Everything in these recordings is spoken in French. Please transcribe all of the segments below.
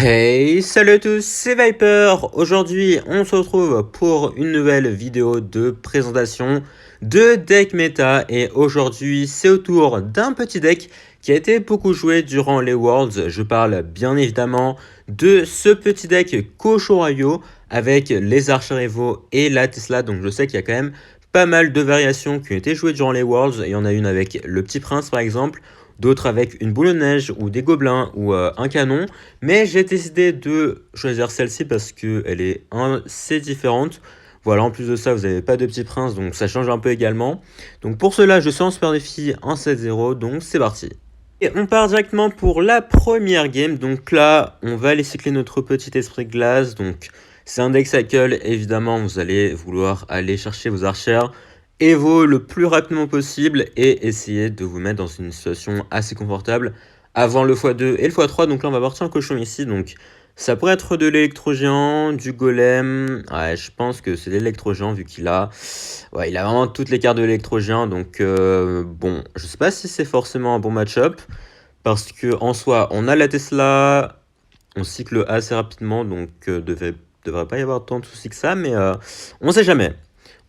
Hey, salut à tous, c'est Viper. Aujourd'hui, on se retrouve pour une nouvelle vidéo de présentation de deck méta. Et aujourd'hui, c'est au tour d'un petit deck qui a été beaucoup joué durant les Worlds. Je parle bien évidemment de ce petit deck Cochon Rayo avec les Archers Evo et la Tesla. Donc je sais qu'il y a quand même pas mal de variations qui ont été jouées durant les Worlds. Il y en a une avec le Petit Prince par exemple, d'autres avec une boule de neige ou des gobelins ou un canon. Mais j'ai décidé de choisir celle-ci parce qu'elle est assez différente. Voilà, en plus de ça, vous n'avez pas de Petit Prince, donc ça change un peu également. Donc pour cela, je suis en Super Défi en 7-0, donc c'est parti. Et on part directement pour la première game. Donc là, on va aller cycler notre petit esprit de glace. Donc c'est un deck cycle, évidemment, vous allez vouloir aller chercher vos archers Evo le plus rapidement possible et essayer de vous mettre dans une situation assez confortable avant le x2 et le x3. Donc là, on va partir en cochon ici. Donc ça pourrait être de l'électro-géant, du golem. Ouais, je pense que c'est l'électro-géant vu qu'il a... Ouais, il a vraiment toutes les cartes de l'électro-géant. Donc bon, je sais pas si c'est forcément un bon match-up. Parce que en soi, on a la Tesla, on cycle assez rapidement. Donc devrait pas y avoir tant de soucis que ça. Mais on sait jamais.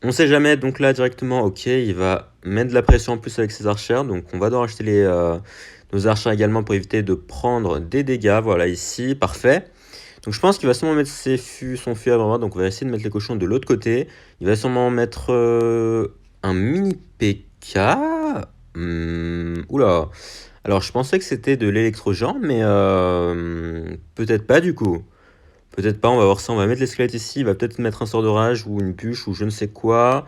On sait jamais, donc là directement, ok, il va mettre de la pression en plus avec ses archers. Donc on va devoir acheter nos archers également pour éviter de prendre des dégâts. Voilà, ici, parfait. Donc je pense qu'il va sûrement mettre son fût à droite. Donc on va essayer de mettre les cochons de l'autre côté. Il va sûrement mettre un mini PK. Oula. Alors je pensais que c'était de l'électro-géant, mais peut-être pas du coup. Peut-être pas, on va voir ça, on va mettre les squelettes ici, il va peut-être mettre un sort d'orage ou une bûche ou je ne sais quoi.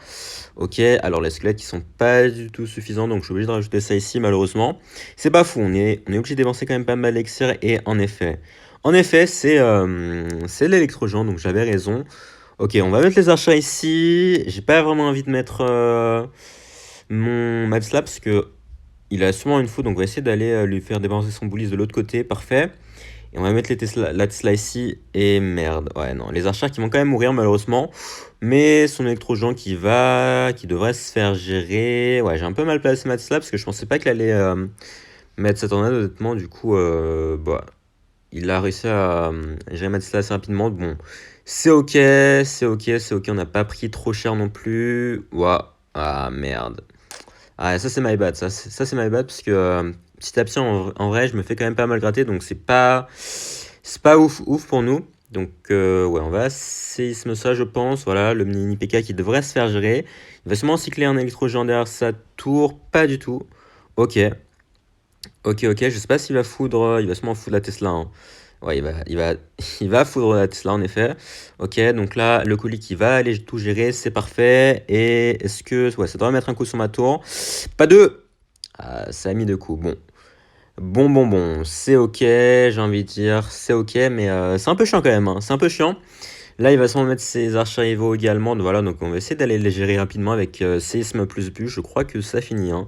Ok, alors les squelettes qui sont pas du tout suffisants, donc je suis obligé de rajouter ça ici malheureusement. C'est pas fou, on est obligé de dépenser quand même pas mal d'élixir et en effet, c'est l'électro-géant, donc j'avais raison. Ok, on va mettre les archers ici, j'ai pas vraiment envie de mettre mon Maps là parce que il a sûrement une faute, donc on va essayer d'aller lui faire dépenser son boulis de l'autre côté, parfait. Et on va mettre la Tesla ici. Et merde. Ouais, non. Les archers qui vont quand même mourir, malheureusement. Mais son électro-géant qui devrait se faire gérer. Ouais, j'ai un peu mal placé ma Tesla parce que je pensais pas qu'il allait mettre sa tornade, honnêtement. Du coup, bah, il a réussi à gérer ma Tesla assez rapidement. Bon, c'est ok, c'est ok, c'est ok. On n'a pas pris trop cher non plus. Ouah. Ah, merde. Ah, ça c'est my bad, ça c'est my bad parce que petit à petit en vrai je me fais quand même pas mal gratter donc c'est pas ouf pour nous. Donc ouais, on va séisme ça je pense. Voilà, le mini PK qui devrait se faire gérer. Il va sûrement cycler un électro-géant derrière sa tour, pas du tout. Ok, je sais pas s'il va foudre, il va sûrement foudre la Tesla, hein. Ouais, il va foudre la Tesla en effet. Ok, donc là, le colis qui va aller tout gérer, c'est parfait. Et est-ce que... Ouais, ça devrait mettre un coup sur ma tour. Pas deux. Ah, ça a mis deux coups. Bon. C'est ok, j'ai envie de dire. C'est ok, mais c'est un peu chiant quand même, hein. C'est un peu chiant. Là, il va sûrement mettre ses archers Evo également. Voilà, donc on va essayer d'aller les gérer rapidement avec séisme plus bûche. Je crois que ça finit, hein.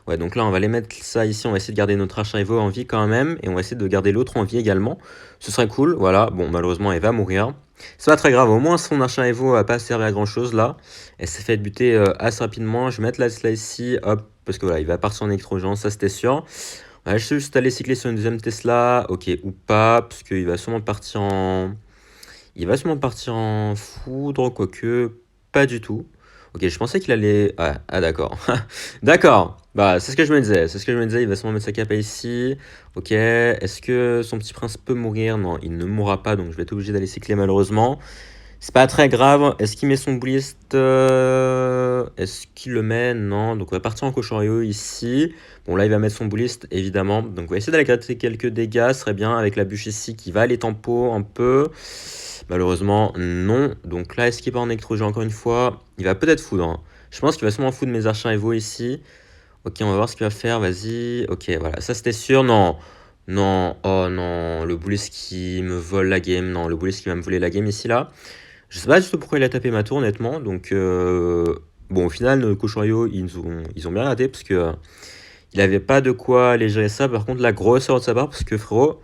Ouais, donc là, on va les mettre ça ici. On va essayer de garder notre archer Evo en vie quand même. Et on va essayer de garder l'autre en vie également. Ce serait cool. Voilà. Bon, malheureusement, elle va mourir. C'est pas très grave. Au moins, son archer Evo n'a pas servi à grand chose là. Elle s'est fait buter assez rapidement. Je vais mettre la Tesla ici. Hop. Parce que voilà, il va partir en électro-géant. Ça, c'était sûr. Ouais, je suis juste allé cycler sur une deuxième Tesla. Ok, ou pas. Parce qu'il va sûrement partir en... Il va sûrement partir en foudre. Quoique, pas du tout. Ok, je pensais qu'il allait... Ouais, ah d'accord. D'accord. Bah, c'est ce que je me disais. C'est ce que je me disais. Il va sûrement mettre sa cape ici. Ok. Est-ce que son petit prince peut mourir? Non, il ne mourra pas. Donc, je vais être obligé d'aller cycler malheureusement. C'est pas très grave. Est-ce qu'il met son boulliste? Est-ce qu'il le met? Non. Donc, on va partir en cochon ici. Bon, là, il va mettre son boulliste, évidemment. Donc, on va essayer d'aller gratter quelques dégâts. Ce serait bien avec la bûche ici qui va aller tempo un peu. Malheureusement, non. Donc là, est-ce qu'il part en électro-géant encore une fois? Il va peut-être foudre, hein. Je pense qu'il va sûrement foudre mes archers Evo ici. Ok, on va voir ce qu'il va faire. Vas-y. Ok, voilà. Ça, c'était sûr. Non. Non. Oh non. Le boulis qui me vole la game. Non, le boulis qui va me voler la game ici, là. Je sais pas du tout pourquoi il a tapé ma tour, honnêtement. Donc, bon, au final, nos cochons ils ont bien raté parce que il avait pas de quoi aller gérer ça. Par contre, la grosseur de sa barre, parce que frérot,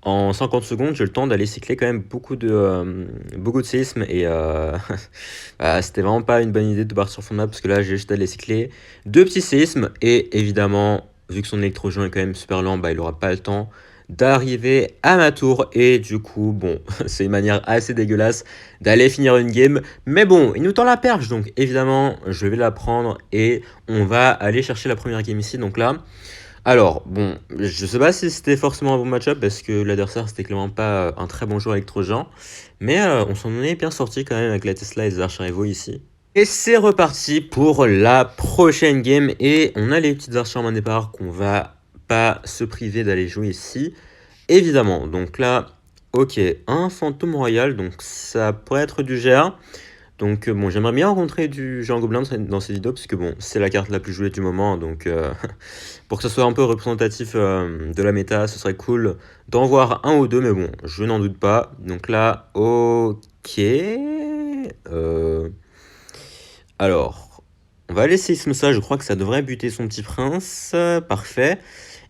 en 50 secondes, j'ai le temps d'aller cycler quand même beaucoup de séismes. Et bah, c'était vraiment pas une bonne idée de partir sur fond de map parce que là, j'ai juste allé cycler deux petits séismes. Et évidemment, vu que son électro-géant est quand même super lent, bah, il aura pas le temps d'arriver à ma tour. Et du coup, bon, c'est une manière assez dégueulasse d'aller finir une game. Mais bon, il nous tend la perche, donc évidemment, je vais la prendre et on va aller chercher la première game ici. Donc là, alors, bon, je sais pas si c'était forcément un bon match-up parce que l'adversaire c'était clairement pas un très bon joueur électrogeant. Mais on s'en est bien sorti quand même avec la Tesla et les archers Evo ici. Et c'est reparti pour la prochaine game. Et on a les petites archers en main départ qu'on va pas se priver d'aller jouer ici. Évidemment, donc là, ok, un fantôme royal, donc ça pourrait être du GA. Donc bon, j'aimerais bien rencontrer du géant gobelin dans ces vidéos, parce que bon, c'est la carte la plus jouée du moment, donc pour que ça soit un peu représentatif de la méta, ce serait cool d'en voir un ou deux, mais bon, je n'en doute pas. Donc là, ok. Alors, on va laisser comme ça, je crois que ça devrait buter son petit prince, parfait.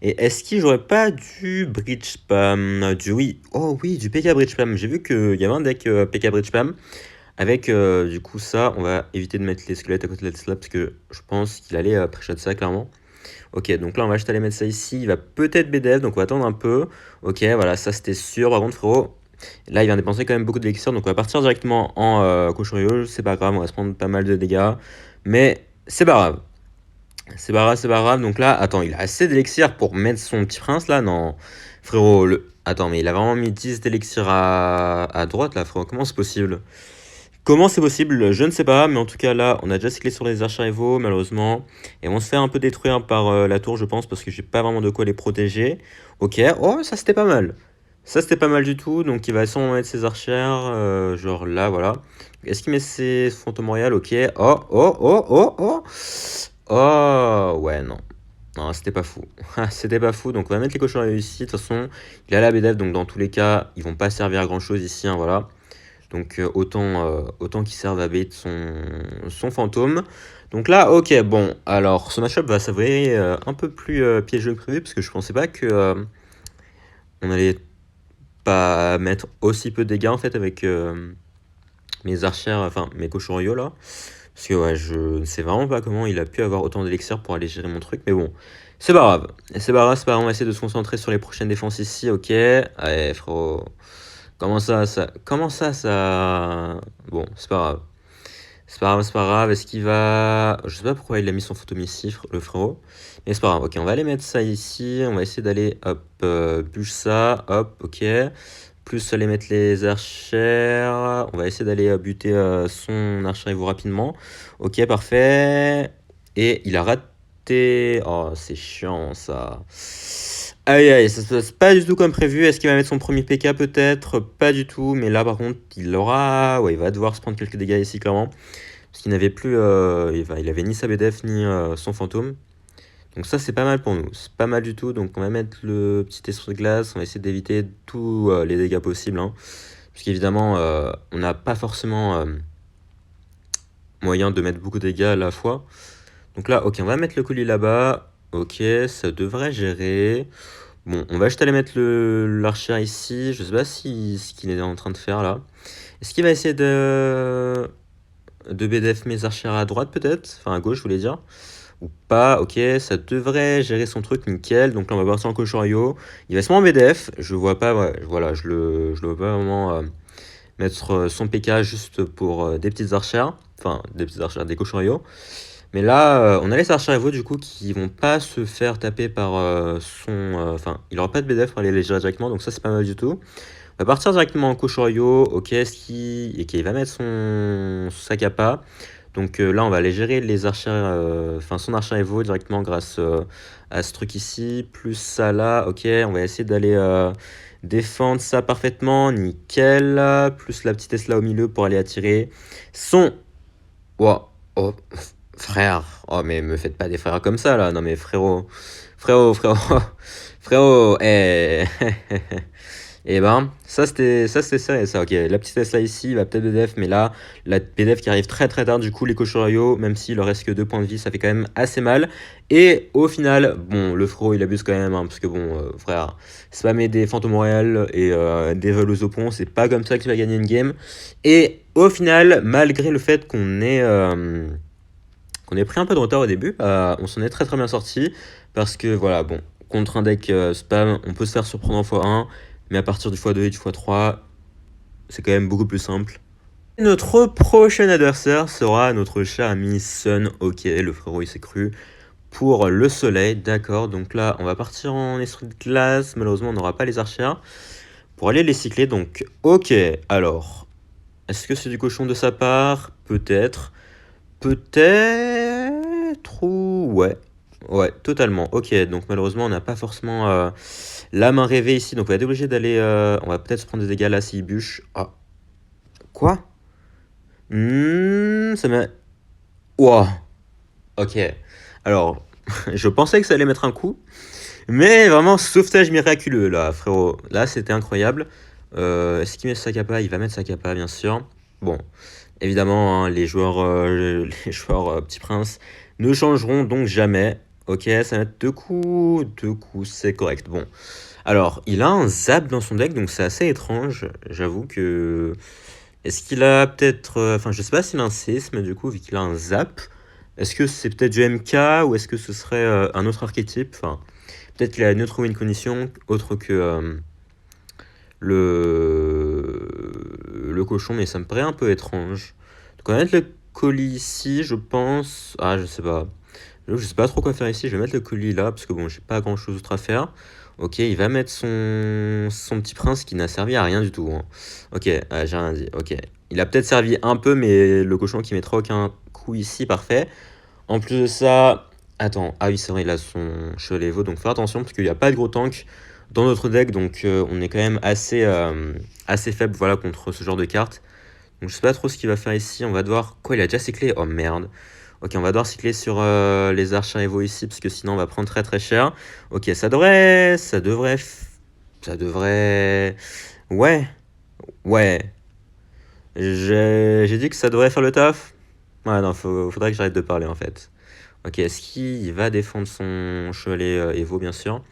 Et est-ce qu'il j'aurais pas du bridge spam, oui, oh oui, du PK bridge spam. J'ai vu qu'il y avait un deck PK bridge spam. Avec du coup ça, on va éviter de mettre les squelettes à côté de la Tesla parce que je pense qu'il allait pré-shot ça clairement. Ok, donc là on va juste aller mettre ça ici. Il va peut-être BDF, donc on va attendre un peu. Ok, voilà, ça c'était sûr. Par contre, frérot, là il vient dépenser quand même beaucoup d'élixir, donc on va partir directement en cochon. C'est pas grave, on va se prendre pas mal de dégâts. Mais c'est pas grave. C'est pas grave, c'est pas grave. Donc là, attends, il a assez d'élixir pour mettre son petit prince là? Non, frérot, attends, mais il a vraiment mis 10 d'élixir à droite là, frérot. Comment c'est possible? Comment c'est possible? Je ne sais pas, mais en tout cas là, on a déjà cyclé sur les archers Evo, malheureusement. Et on se fait un peu détruire par la tour, je pense, parce que j'ai pas vraiment de quoi les protéger. Ok, oh, ça c'était pas mal. Ça c'était pas mal du tout, donc il va sûrement mettre ses archères, genre là, voilà. Est-ce qu'il met ses fantômes royales? Ok, oh, oh, oh, oh, oh. Oh, ouais, non. Non, c'était pas fou. C'était pas fou, donc on va mettre les cochons ici. De toute façon, il a la BDF, donc dans tous les cas, ils vont pas servir à grand chose ici, hein, voilà. Donc autant qu'il serve à bait son fantôme. Donc là, ok, bon, alors ce match-up va s'avérer un peu plus piégeux que prévu, parce que je pensais pas que on allait pas mettre aussi peu de dégâts en fait avec mes archères, enfin mes cochons royaux là. Parce que ouais, je ne sais vraiment pas comment il a pu avoir autant d'élixir pour aller gérer mon truc, mais bon, c'est pas grave. C'est pas grave, c'est pas grave, on va essayer de se concentrer sur les prochaines défenses ici, ok. Allez, frérot. Comment ça... Bon, c'est pas grave. C'est pas grave, c'est pas grave. Est-ce qu'il va... Je sais pas pourquoi il a mis son fantôme ici, le frérot. Mais c'est pas grave. Ok, on va aller mettre ça ici. On va essayer d'aller, hop, bûche ça. Hop, ok. Plus aller mettre les archères. On va essayer d'aller buter son archer Evo rapidement. Ok, parfait. Et il a raté... Oh, c'est chiant, ça. Aïe aïe, ça se passe pas du tout comme prévu. Est-ce qu'il va mettre son premier PK peut-être? Pas du tout, mais là par contre il aura... Ouais, il va devoir se prendre quelques dégâts ici clairement. Parce qu'il n'avait plus... il avait ni sa BDF ni son fantôme. Donc ça c'est pas mal pour nous, c'est pas mal du tout. Donc on va mettre le petit espresso de glace, on va essayer d'éviter tous les dégâts possibles. Hein. Parce qu'évidemment on n'a pas forcément moyen de mettre beaucoup de dégâts à la fois. Donc là, ok, on va mettre le colis là-bas. Ok, ça devrait gérer. Bon, on va juste aller mettre l'archer ici. Je sais pas ce qu'il est en train de faire là. Est-ce qu'il va essayer de BDF mes archères à droite peut-être? Enfin à gauche, je voulais dire. Ou pas, ok, ça devrait gérer son truc, nickel. Donc là, on va partir en cochorio. Il va se mettre en BDF. Je vois pas, ouais, voilà, je le vois pas vraiment mettre son PK juste pour des petites archères. Enfin, des petites archères, des cochorios. Mais là, on a les archers Evo du coup qui vont pas se faire taper par son... Enfin, il aura pas de BDF pour aller les gérer directement, donc ça c'est pas mal du tout. On va partir directement en Koshoryo, ok, et il va mettre son sac à pas. Donc là, on va aller gérer les archers, enfin son archer Evo directement grâce à ce truc ici. Plus ça là, ok, on va essayer d'aller défendre ça parfaitement, nickel. Plus la petite Tesla au milieu pour aller attirer son... Wow. Oh. Frère, oh mais me faites pas des frères comme ça là, non mais frérot, frérot, eh, et ben, ça c'était sérieux ça, ok, la petite Tesla ici, il va peut-être BDF, mais là, la BDF qui arrive très très tard, du coup les cochons même s'il leur reste que 2 points de vie, ça fait quand même assez mal, et au final, bon, le frérot il abuse quand même, hein, parce que bon, frère, spammer des fantômes royales et des vols au pont, c'est pas comme ça que tu vas gagner une game, et au final, malgré le fait qu'on ait pris un peu de retard au début, on s'en est très très bien sorti parce que voilà, bon, contre un deck spam, on peut se faire surprendre en x1, mais à partir du x2 et du x3, c'est quand même beaucoup plus simple. Et notre prochain adversaire sera notre cher ami Sun. Ok, le frérot il s'est cru pour le soleil, d'accord. Donc là, on va partir en esprit de glace. Malheureusement, on n'aura pas les archères pour aller les cycler. Donc, ok, alors, est-ce que c'est du cochon de sa part? Peut-être. Peut-être ou... Ouais, totalement. Ok, donc malheureusement, on n'a pas forcément la main rêvée ici. Donc on va être obligé d'aller... on va peut-être se prendre des dégâts là s'il bûche. Ah. Quoi? Ça m'a... Ouah. Ok. Alors, je pensais que ça allait mettre un coup. Mais vraiment, sauvetage miraculeux là, frérot. Là, c'était incroyable. Est-ce qu'il met sa capa? Il va mettre sa capa, bien sûr. Bon, évidemment, hein, les joueurs, Petit Prince ne changeront donc jamais. Ok, ça va mettre deux coups, c'est correct. Bon, alors, il a un zap dans son deck, donc c'est assez étrange. J'avoue que... Est-ce qu'il a peut-être... Enfin, je sais pas s'il a un séisme, du coup, vu qu'il a un zap. Est-ce que c'est peut-être du MK, ou est-ce que ce serait un autre archétype? Enfin, peut-être qu'il a une autre win condition, autre que le cochon, mais ça me paraît un peu étrange. Donc on va mettre le colis ici, je pense. Ah, je sais pas. Je sais pas trop quoi faire ici. Je vais mettre le colis là, parce que bon, j'ai pas grand-chose d'autre à faire. Ok, il va mettre son petit prince qui n'a servi à rien du tout, hein. Ok, j'ai rien dit. Ok. Il a peut-être servi un peu, mais le cochon qui mettra aucun coup ici, parfait. En plus de ça... Attends, ah oui, c'est vrai, il a son chevalier Evo, donc faire attention, parce qu'il n'y a pas de gros tank dans notre deck, donc on est quand même assez faible, voilà, contre ce genre de cartes. Donc je sais pas trop ce qu'il va faire ici, on va devoir... Quoi, il a déjà cyclé? Oh merde. Ok, on va devoir cycler sur les archers Evo ici, parce que sinon on va prendre très très cher. Ok, ça devrait... Ouais, ouais. J'ai dit que ça devrait faire le taf. Ouais, non, faudrait que j'arrête de parler en fait. Ok, est-ce qu'il va défendre son chevalier Evo, bien sûr?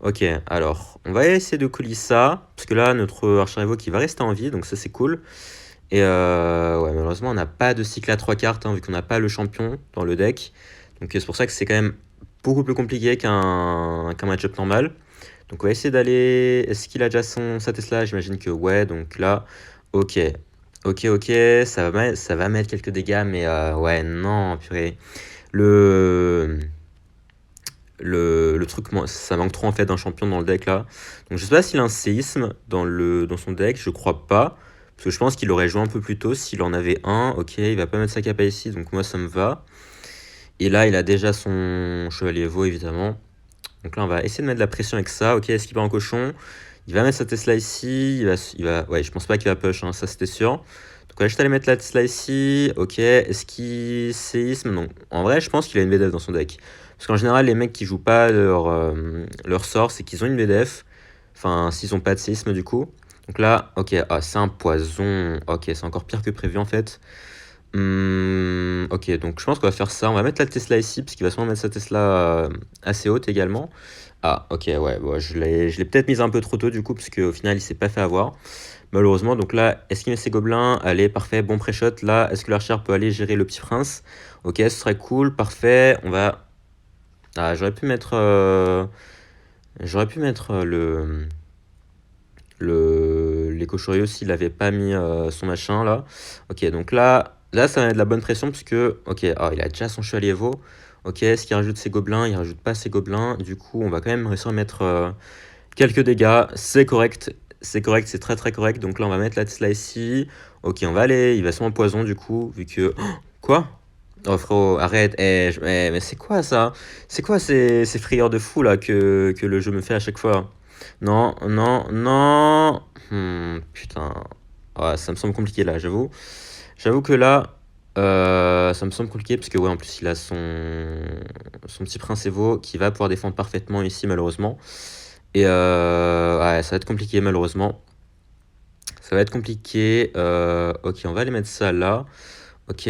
Ok, alors, on va essayer de coller ça, parce que là, notre archer Evo qui va rester en vie, donc ça c'est cool. Et ouais, malheureusement, on n'a pas de cycle à 3 cartes, hein, vu qu'on n'a pas le champion dans le deck. Donc c'est pour ça que c'est quand même beaucoup plus compliqué qu'un match-up normal. Donc on va essayer d'aller... Est-ce qu'il a déjà sa Tesla? J'imagine que ouais, donc là, ok. Ok, ça va mettre quelques dégâts, mais ouais, non, purée. Le truc, ça manque trop en fait d'un champion dans le deck là. Donc je sais pas s'il a un séisme dans son deck, je crois pas. Parce que je pense qu'il aurait joué un peu plus tôt s'il en avait un. Ok, il va pas mettre sa capa ici, donc moi ça me va. Et là, il a déjà son chevalier Evo évidemment. Donc là, on va essayer de mettre de la pression avec ça. Ok, est-ce qu'il part en cochon? Il va mettre sa Tesla ici. Ouais, je pense pas qu'il va push, hein, ça c'était sûr. Donc on va juste aller mettre la Tesla ici. Ok, est-ce qu'il séisme? Non. En vrai, je pense qu'il a une VDF dans son deck. Parce qu'en général, les mecs qui jouent pas leur sort, c'est qu'ils ont une VDF. Enfin, s'ils ont pas de séisme du coup. Donc là, ok, ah, c'est un poison. Ok, c'est encore pire que prévu en fait. Ok, donc je pense qu'on va faire ça. On va mettre la Tesla ici, parce qu'il va sûrement mettre sa Tesla assez haute également. Ah, ok, ouais, bon, je l'ai peut-être mise un peu trop tôt du coup, parce qu'au final, il s'est pas fait avoir. Malheureusement, donc là, est-ce qu'il met ses gobelins? Allez, parfait, bon pré-shot. Là, est-ce que l'archer peut aller gérer le petit prince? Ok, ce serait cool, parfait. On va... Ah, j'aurais pu mettre... les cochuriers s'il n'avait pas mis son machin là. Ok, donc là, ça va mettre de la bonne pression puisque, ok, ah, il a déjà son chevalier Evo. Ok, est-ce qu'il rajoute ses gobelins? Il rajoute pas ses gobelins. Du coup, on va quand même réussir à mettre quelques dégâts. C'est correct, c'est très très correct. Donc là, on va mettre la Tesla ici. Ok, on va aller, il va sûrement poison du coup, vu que... Oh, quoi? Oh frérot, arrête, mais c'est quoi ça? C'est quoi ces frayeurs de fou là que le jeu me fait à chaque fois? Non, non, non. Putain. Ouais, ça me semble compliqué là, j'avoue. J'avoue que là, ça me semble compliqué parce que ouais, en plus il a son petit prince Evo qui va pouvoir défendre parfaitement ici malheureusement. Et ouais, ça va être compliqué malheureusement. Ça va être compliqué. Ok, on va aller mettre ça là. Ok.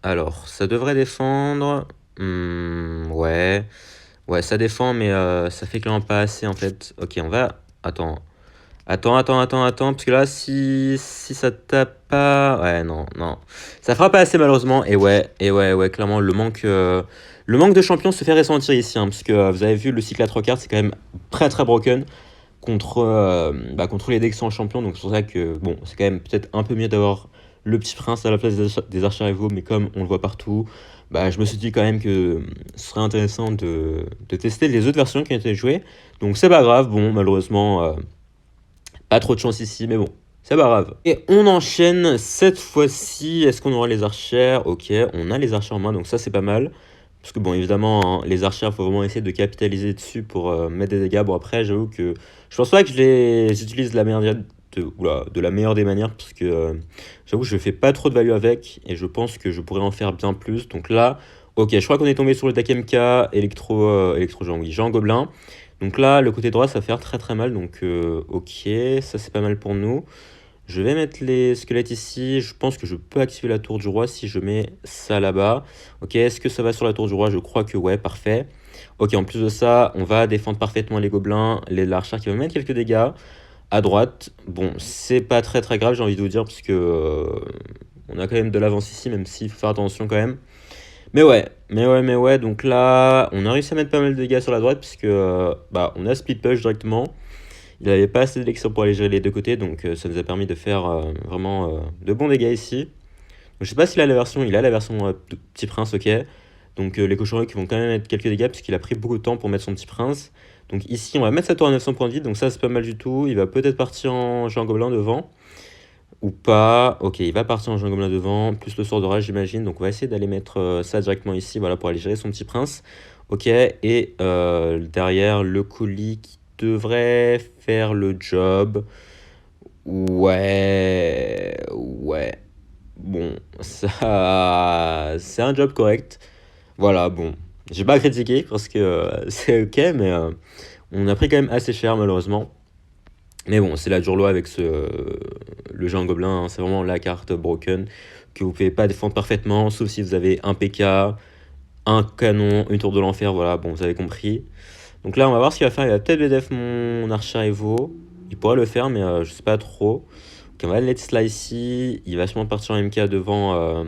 Alors, ça devrait défendre. Ouais. Ouais, ça défend, mais ça fait clairement pas assez en fait. Ok, on va... Attends. Attends, parce que là, si ça tape pas... Ouais, non, non. Ça fera pas assez, malheureusement. Ouais, clairement, le manque de champions se fait ressentir ici, hein, parce que vous avez vu, le cycle à 3 cartes, c'est quand même très, très broken contre les decks sans champion. Donc, c'est pour ça que, bon, c'est quand même peut-être un peu mieux d'avoir le Petit Prince à la place des archers rivaux, mais comme on le voit partout, bah, je me suis dit quand même que ce serait intéressant de tester les autres versions qui ont été jouées. Donc, c'est pas grave, bon, malheureusement... pas trop de chance ici, mais bon, c'est pas grave. Et on enchaîne cette fois-ci. Est-ce qu'on aura les archères? Ok, on a les archères en main, donc ça c'est pas mal. Parce que bon, évidemment, hein, les archères, il faut vraiment essayer de capitaliser dessus pour mettre des dégâts. Bon, après, j'avoue que je pense pas que je les utilise de la meilleure, de la meilleure des manières, parce que j'avoue que je fais pas trop de value avec, et je pense que je pourrais en faire bien plus. Donc là, ok, je crois qu'on est tombé sur le deck MK, Électro-Géant, oui, Géant Gobelin. Donc là, le côté droit, ça va faire très très mal. Donc ok, ça c'est pas mal pour nous. Je vais mettre les squelettes ici. Je pense que je peux activer la tour du roi si je mets ça là-bas. Ok, est-ce que ça va sur la tour du roi? Je crois que ouais, parfait. Ok, en plus de ça, on va défendre parfaitement les gobelins, l'archer qui va mettre quelques dégâts à droite. Bon, c'est pas très très grave, j'ai envie de vous dire, parce que on a quand même de l'avance ici, même s'il faut faire attention quand même. Mais ouais, donc là, on a réussi à mettre pas mal de dégâts sur la droite, puisque bah, on a split push directement. Il n'avait pas assez d'élection pour aller gérer les deux côtés, donc ça nous a permis de faire vraiment de bons dégâts ici. Donc, je sais pas s'il a la version, il a la version Petit Prince, ok. Donc les cochons qui vont quand même mettre quelques dégâts, puisqu'il a pris beaucoup de temps pour mettre son Petit Prince. Donc ici, on va mettre sa tour à 900 points de vie, donc ça c'est pas mal du tout. Il va peut-être partir en géant gobelin devant. Ou pas. Ok, il va partir en géant gobelin devant, plus le sort de rage, j'imagine. Donc on va essayer d'aller mettre ça directement ici, voilà, pour aller gérer son Petit Prince. Ok, et derrière, le colis qui devrait faire le job. Ouais. Bon, ça, c'est un job correct. Voilà, bon. J'ai pas à critiquer parce que c'est ok, mais on a pris quand même assez cher, malheureusement. Mais bon, c'est la dure loi avec le géant gobelin, hein. C'est vraiment la carte broken que vous pouvez pas défendre parfaitement, sauf si vous avez un PK, un canon, une tour de l'enfer, voilà, bon, vous avez compris. Donc là, on va voir ce qu'il va faire. Il va peut-être BDF mon archer Evo. Il pourrait le faire, mais je sais pas trop. Donc on va let's là ici. Il va sûrement partir en MK devant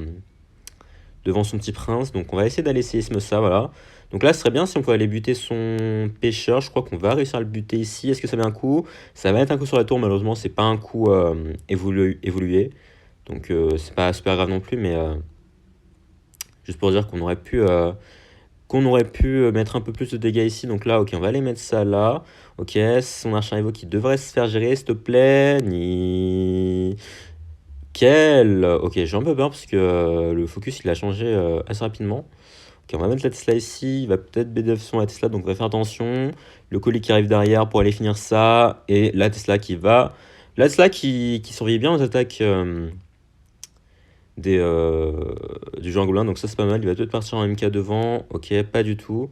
son petit prince. Donc on va essayer d'aller séisme ça, voilà. Donc là, ce serait bien si on pouvait aller buter son pêcheur. Je crois qu'on va réussir à le buter ici. Est-ce que ça met un coup? Ça va être un coup sur la tour, malheureusement. C'est pas un coup évolué. Donc c'est pas super grave non plus, mais juste pour dire qu'on aurait pu mettre un peu plus de dégâts ici. Donc là, ok, on va aller mettre ça là. Ok, son archer Evo qui devrait se faire gérer, s'il te plaît. Nickel. Ok, j'ai un peu peur parce que le focus, il a changé assez rapidement. Ok, on va mettre la Tesla ici. Il va peut-être BDF son la Tesla, donc on va faire attention. Le colis qui arrive derrière pour aller finir ça. Et la Tesla qui va... La Tesla qui surveille bien aux attaques du géant gobelin. Donc ça, c'est pas mal. Il va peut-être partir en MK devant. Ok, pas du tout.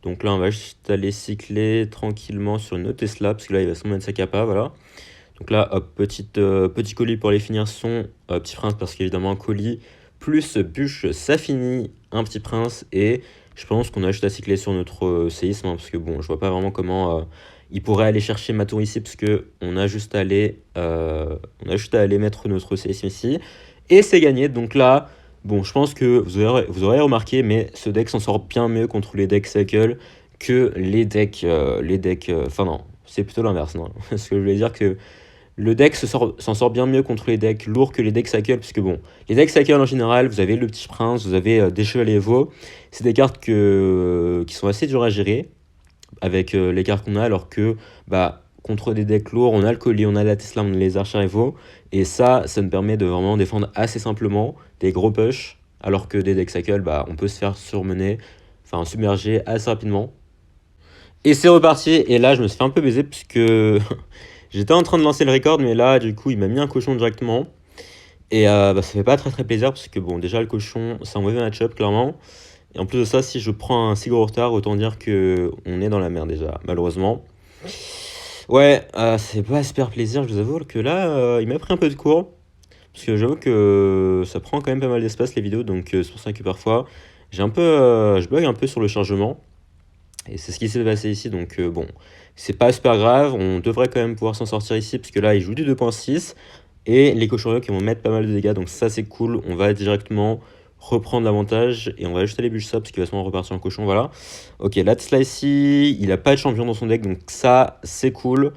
Donc là, on va juste aller cycler tranquillement sur une autre Tesla, parce que là, il va se mettre sa capa, voilà. Donc là, hop, petit colis pour aller finir son petit prince, parce qu'évidemment, colis plus bûche, ça finit un petit prince. Et je pense qu'on a juste à cycler sur notre séisme, hein, parce que bon, je vois pas vraiment comment il pourrait aller chercher ma tour ici, parce que on a juste à aller mettre notre séisme ici. Et c'est gagné, donc là... Bon, je pense que vous aurez remarqué, mais ce deck s'en sort bien mieux contre les decks cycle que les decks. Enfin non, c'est plutôt l'inverse, non. Parce que je voulais dire que le deck s'en sort bien mieux contre les decks lourds que les decks cycle, puisque bon, les decks cycle en général, vous avez le Petit Prince, vous avez des Chevaliers Evo, c'est des cartes qui sont assez dures à gérer avec les cartes qu'on a, alors que bah contre des decks lourds, on a le colis, on a la Tesla, on a les archers Evo, et ça nous permet de vraiment défendre assez simplement des gros push, alors que des decks cycle, bah, on peut se faire enfin submerger assez rapidement. Et c'est reparti, et là je me suis fait un peu baiser, puisque j'étais en train de lancer le record, mais là du coup il m'a mis un cochon directement. Et bah, ça fait pas très très plaisir, parce que bon, déjà le cochon, c'est un mauvais match-up, clairement. Et en plus de ça, si je prends un si gros retard, autant dire que on est dans la merde déjà, malheureusement. Ouais, c'est pas super plaisir, je vous avoue que là, il m'a pris un peu de cours. Parce que j'avoue que ça prend quand même pas mal d'espace les vidéos, donc c'est pour ça que parfois je bug un peu sur le chargement. Et c'est ce qui s'est passé ici, donc bon, c'est pas super grave, on devrait quand même pouvoir s'en sortir ici, parce que là, il joue du 2.6, et les cochons qui vont mettre pas mal de dégâts, donc ça c'est cool, on va directement reprendre l'avantage, et on va juste aller bûcher ça, parce qu'il va sûrement repartir en cochon, voilà. Ok, là, Tesla ici, il a pas de champion dans son deck, donc ça, c'est cool.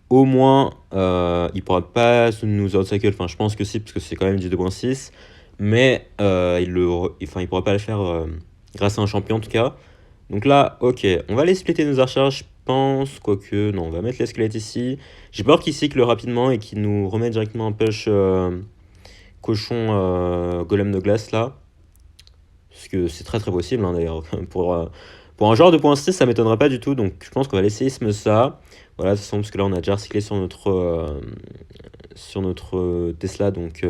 Au moins, il pourra pas nous outcycle, enfin je pense que si, parce que c'est quand même du 2.6, mais il pourra pas le faire grâce à un champion en tout cas. Donc là, ok, on va aller splitter nos archers, je pense, quoique, non, on va mettre les squelettes ici. J'ai peur qu'il cycle rapidement et qu'il nous remette directement un push cochon golem de glace là. Parce que c'est très très possible hein, d'ailleurs. Pour un joueur de 2.6, ça m'étonnerait pas du tout, donc je pense qu'on va laisser isme ça. Voilà, de toute façon, parce que là on a déjà recyclé sur notre Tesla, donc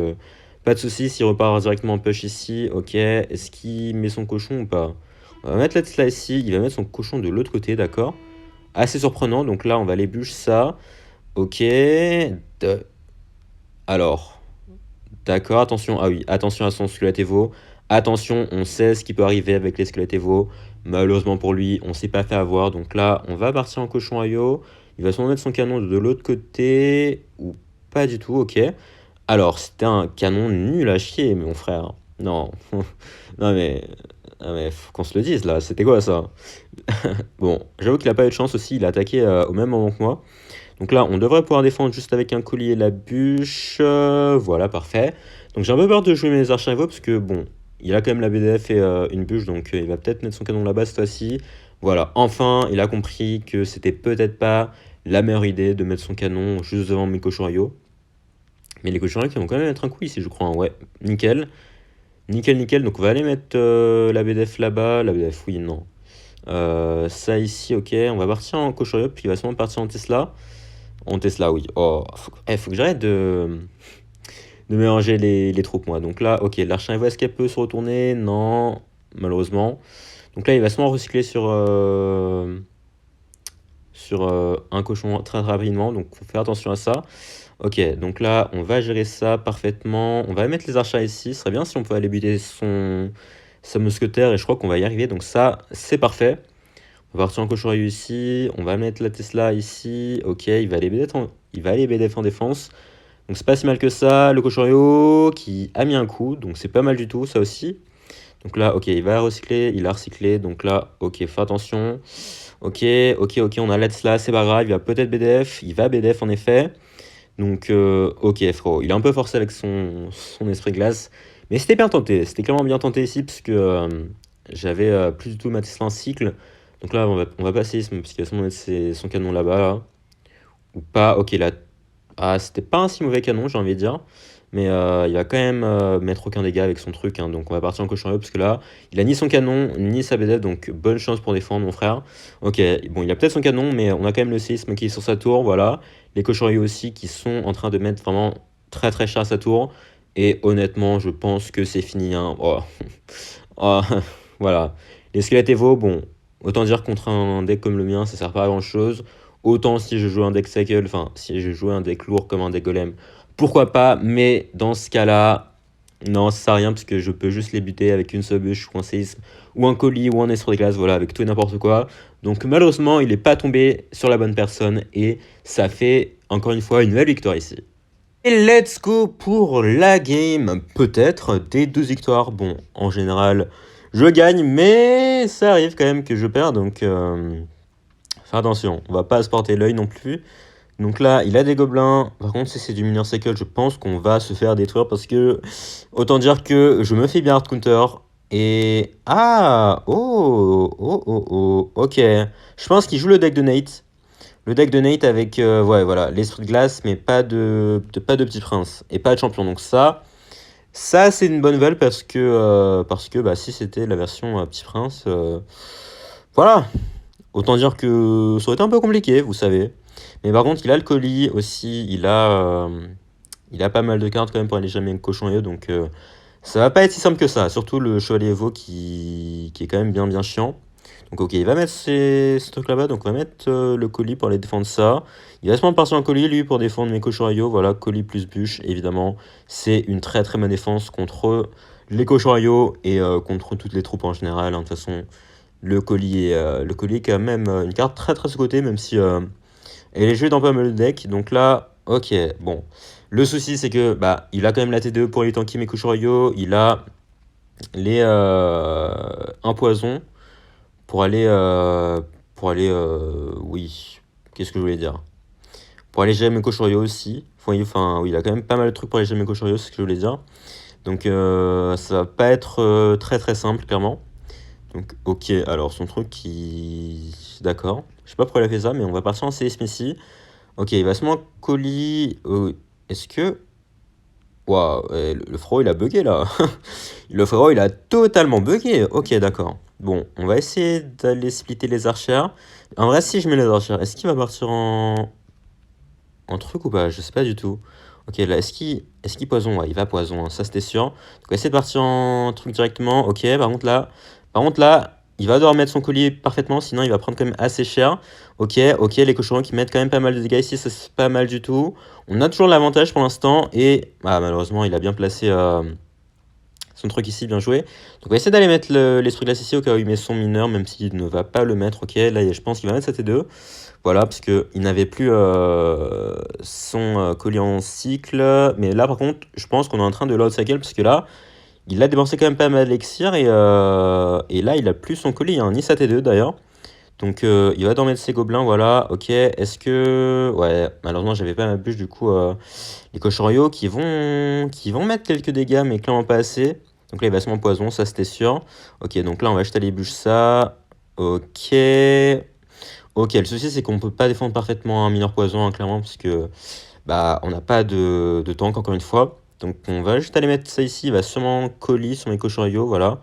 pas de soucis, s'il repart directement en push ici, ok. Est-ce qu'il met son cochon ou pas? On va mettre la Tesla ici, il va mettre son cochon de l'autre côté, d'accord. Assez surprenant, donc là on va aller bûcher ça. Ok. Alors, d'accord, attention, ah oui, attention à son squelette Evo. Attention, on sait ce qui peut arriver avec les squelettes Evo. Malheureusement pour lui, on s'est pas fait avoir. Donc là, on va partir en cochon Ayo. Il va sûrement mettre son canon de l'autre côté. Ou pas du tout, ok. Alors, c'était un canon nul à chier, mon frère. Non. Non mais faut qu'on se le dise là, c'était quoi ça? Bon, j'avoue qu'il a pas eu de chance aussi, il a attaqué au même moment que moi. Donc là, on devrait pouvoir défendre juste avec un collier et la bûche. Voilà, parfait. Donc j'ai un peu peur de jouer mes archivaux parce que bon, il a quand même la BDF et une bûche, donc il va peut-être mettre son canon là-bas cette fois-ci. Voilà, enfin, il a compris que c'était peut-être pas la meilleure idée de mettre son canon juste devant mes cochons royaux. Mais les cochons royaux qui vont quand même mettre un coup ici, je crois, hein. Ouais, nickel. Nickel, nickel. Donc on va aller mettre la BDF là-bas. La BDF, oui, non. Ça ici, ok. On va partir en cochon royaux, puis il va sûrement partir en Tesla. En Tesla, oui. Oh, faut que j'arrête de mélanger les troupes, moi. Donc là, ok, l'archivaux, est-ce qu'elle peut se retourner? Non, malheureusement. Donc là, il va sûrement recycler sur un cochon très rapidement, donc faut faire attention à ça. Ok, donc là, on va gérer ça parfaitement. On va mettre les archers ici. Ce serait bien si on pouvait aller buter sa mousquetaire, et je crois qu'on va y arriver. Donc ça, c'est parfait. On va partir en cochon ici. On va mettre la Tesla ici. Ok, il va aller BDF en défense. Donc c'est pas si mal que ça. Le cochon qui a mis un coup, donc c'est pas mal du tout, ça aussi. Donc là, ok, il va recycler, il a recyclé. Donc là, ok, fais attention. Ok, ok, on a la Tesla, c'est pas grave. Il va peut-être BDF. Il va BDF en effet. Donc, ok, frérot, il est un peu forcé avec son esprit glace. Mais c'était bien tenté, c'était clairement bien tenté ici, parce que j'avais plus du tout ma Tesla en cycle. Donc là, on va passer, parce qu'il va sûrement mettre son canon là-bas, là. Ou pas, ok, là. Ah, c'était pas un si mauvais canon, j'ai envie de dire. Mais il va quand même mettre aucun dégât avec son truc, hein. Donc on va partir en cochon parce que là, il a ni son canon, ni sa BDF, donc bonne chance pour défendre, mon frère. Ok, bon, il a peut-être son canon, mais on a quand même le séisme qui est sur sa tour, voilà. Les cochons aussi qui sont en train de mettre vraiment très très cher à sa tour. Et honnêtement, je pense que c'est fini, hein. Oh. Oh, voilà. Les squelettes Evo, bon, autant dire contre un deck comme le mien, ça sert pas à grand chose. Autant si je joue un deck cycle, enfin, si je joue un deck lourd comme un deck golem, pourquoi pas, mais dans ce cas-là, non, ça sert à rien parce que je peux juste les buter avec une seule bûche ou un séisme ou un colis ou un esprit de glace, voilà, avec tout et n'importe quoi. Donc malheureusement, il n'est pas tombé sur la bonne personne et ça fait encore une fois une nouvelle victoire ici. Et let's go pour la game, peut-être des 12 victoires. Bon, en général, je gagne, mais ça arrive quand même que je perds, donc fais attention, on va pas se porter l'œil non plus. Donc là, il a des gobelins. Par contre, si c'est du mineur cycle, je pense qu'on va se faire détruire parce que autant dire que je me fais bien hard counter. Et ah, ok. Je pense qu'il joue le deck de Nate. Le deck de Nate avec ouais, voilà, l'esprit de glace, mais pas de petit prince et pas de champion. Donc ça c'est une bonne nouvelle parce que bah, si c'était la version petit prince, voilà. Autant dire que ça aurait été un peu compliqué, vous savez. Mais par contre, il a le colis aussi, il a pas mal de cartes quand même pour aller jamais un cochon et eux, donc ça va pas être si simple que ça. Surtout le chevalier Evo qui est quand même bien chiant. Donc ok, il va mettre ce truc là-bas, donc on va mettre le colis pour aller défendre ça. Il va se prendre partir en colis, lui, pour défendre mes cochons royaux. Voilà, colis plus bûche, évidemment. C'est une très très bonne défense contre les cochons royaux et contre toutes les troupes en général, hein. De toute façon, Le collier est quand même une carte très très sous-cotée, même si elle est jouée dans pas mal de decks. Donc là, ok, bon. Le souci, c'est que bah, il a quand même la T2 pour les tanky mes Kushoyo. Il a les un poison pour aller oui, qu'est-ce que je voulais dire, pour aller gérer mes Kushoyo aussi. Enfin oui, il a quand même pas mal de trucs pour aller gérer mes Kushoyo, c'est ce que je voulais dire. Donc ça va pas être très très simple clairement. Donc ok, alors son truc qui, d'accord, je sais pas pourquoi il a fait ça, mais on va partir en séisme ici. Ok, il va se mettre en colis. Est-ce que, waouh, le frérot il a bugué là. Le frérot il a totalement bugué. Ok, d'accord. Bon, on va essayer d'aller splitter les archères. En vrai, si je mets les archères, est-ce qu'il va partir en truc ou pas? Je sais pas du tout. Ok, là, est-ce qu'il poison? Ouais, il va poison, hein, ça c'était sûr. Donc on va essayer de partir en truc directement. Ok, par contre là, il va devoir mettre son collier parfaitement, sinon il va prendre quand même assez cher. Ok, les cochons qui mettent quand même pas mal de dégâts ici, ça c'est pas mal du tout. On a toujours l'avantage pour l'instant et malheureusement il a bien placé son truc ici, bien joué. Donc on va essayer d'aller mettre l'esprit glace ici au cas où il met son mineur, même s'il ne va pas le mettre. Ok, là je pense qu'il va mettre sa T2. Voilà, parce qu'il n'avait plus son collier en cycle. Mais là, par contre, je pense qu'on est en train de l'out-cycle, parce que là, il a dépensé quand même pas mal d'élixir. Et là, il a plus son collier, ni sa T2 d'ailleurs. Donc, il va d'en mettre ses gobelins, voilà. Ok, est-ce que... Ouais, malheureusement, j'avais pas ma bûche, du coup, les cochorios qui vont mettre quelques dégâts, mais clairement pas assez. Donc là, il va se mettre en poison, ça c'était sûr. Ok, donc là, on va jeter les bûches, ça. Ok. Ok, le souci c'est qu'on peut pas défendre parfaitement un mineur poison, hein, clairement, parce que bah on n'a pas de tank encore une fois. Donc on va juste aller mettre ça ici, il va sûrement colis sur mes cochons, voilà.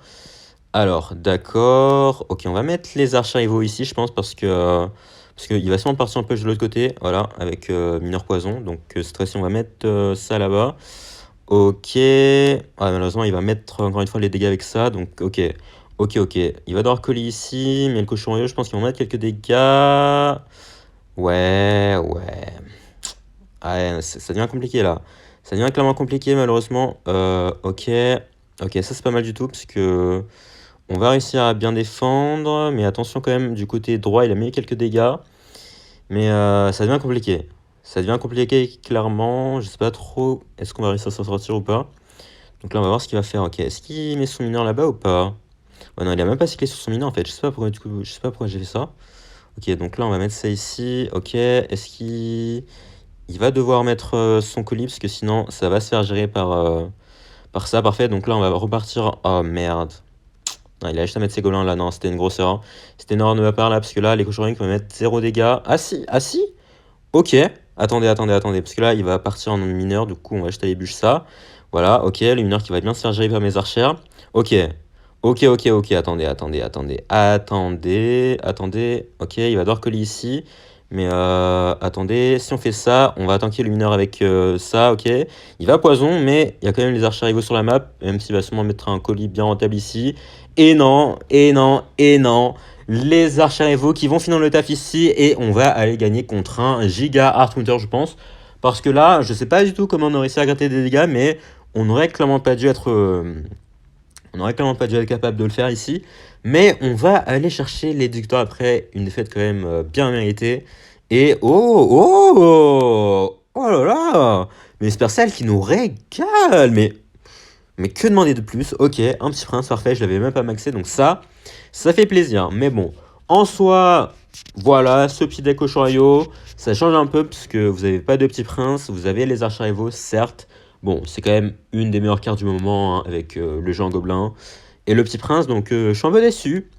Alors, d'accord. Ok, on va mettre les archers rivaux ici, je pense, parce qu'il va sûrement partir un peu de l'autre côté, voilà, avec mineur poison. Donc cette fois-ci, on va mettre ça là-bas. Ok. Malheureusement, il va mettre encore une fois les dégâts avec ça, donc ok. Ok. Il va devoir coller ici, mais le cochon je pense qu'ils vont mettre quelques dégâts. Ouais. Ça devient compliqué là. Ça devient clairement compliqué malheureusement. Ok, ça c'est pas mal du tout parce que on va réussir à bien défendre, mais attention quand même du côté droit, il a mis quelques dégâts, mais ça devient compliqué. Ça devient compliqué clairement. Je sais pas trop. Est-ce qu'on va réussir à s'en sortir ou pas? Donc là on va voir ce qu'il va faire. Ok, est-ce qu'il met son mineur là-bas ou pas? Ouais, non, il a même pas cyclé sur son mineur en fait. Je sais pas pourquoi du coup, je sais pas pourquoi j'ai fait ça. Ok, donc là on va mettre ça ici. Ok, est-ce qu'il va devoir mettre son colis parce que sinon ça va se faire gérer par ça. Parfait, donc là on va repartir. Oh merde. Non, il a juste à mettre ses gobelins là. Non, c'était une grosse erreur. C'était une erreur de ma part là parce que là les cochons vont mettre 0 dégâts. Ah si. Ok. Attendez. Parce que là il va partir en mineur. Du coup on va juste aller bûcher ça. Voilà, ok. Le mineur qui va bien se faire gérer par mes archères. Ok. Attendez. Ok, il va devoir coller ici. Mais attendez, si on fait ça, on va tanker le mineur avec ça, ok. Il va poison, mais il y a quand même les archers rivaux sur la map, même s'il va sûrement mettre un colis bien rentable ici. Et non. Les archers rivaux qui vont finir le taf ici, et on va aller gagner contre un giga Hearthwinter, je pense. Parce que là, je sais pas du tout comment on aurait réussi à gratter des dégâts, mais on n'aurait clairement pas dû être... on n'aurait clairement pas dû être capable de le faire ici. Mais on va aller chercher les victoires après une défaite quand même bien méritée. Et oh là là, mais Spercel qui nous régale. Mais que demander de plus? Ok, un petit prince, parfait, je l'avais même pas maxé. Donc ça fait plaisir. Mais bon, en soi, voilà, ce petit deck au chariot, ça change un peu parce que vous n'avez pas de petit prince. Vous avez les archers rivaux, certes. Bon, c'est quand même une des meilleures cartes du moment hein, avec le jeu en gobelin et le petit prince, donc je suis un peu déçu.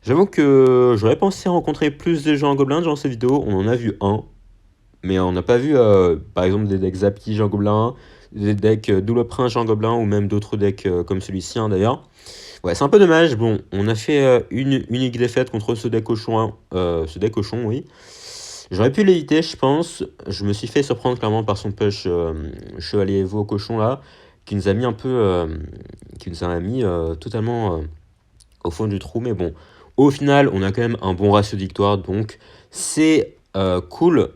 J'avoue que j'aurais pensé rencontrer plus de gens en gobelin durant cette vidéo. On en a vu un, mais on n'a pas vu par exemple des decks Zappy Jean Gobelin, des decks Double Prince Jean Gobelin ou même d'autres decks comme celui-ci hein, d'ailleurs. Ouais, c'est un peu dommage. Bon, on a fait une unique défaite contre ce deck cochon, oui. J'aurais pu l'éviter, je pense. Je me suis fait surprendre clairement par son push Chevalier Evo cochon là, qui nous a mis un peu, totalement au fond du trou. Mais bon, au final, on a quand même un bon ratio de victoire, donc c'est cool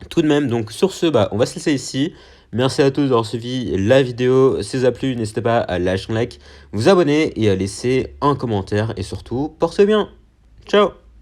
tout de même. Donc sur ce, on va se laisser ici. Merci à tous d'avoir suivi la vidéo. Si ça vous a plu, n'hésitez pas à lâcher un like, vous abonner et à laisser un commentaire. Et surtout, portez bien. Ciao!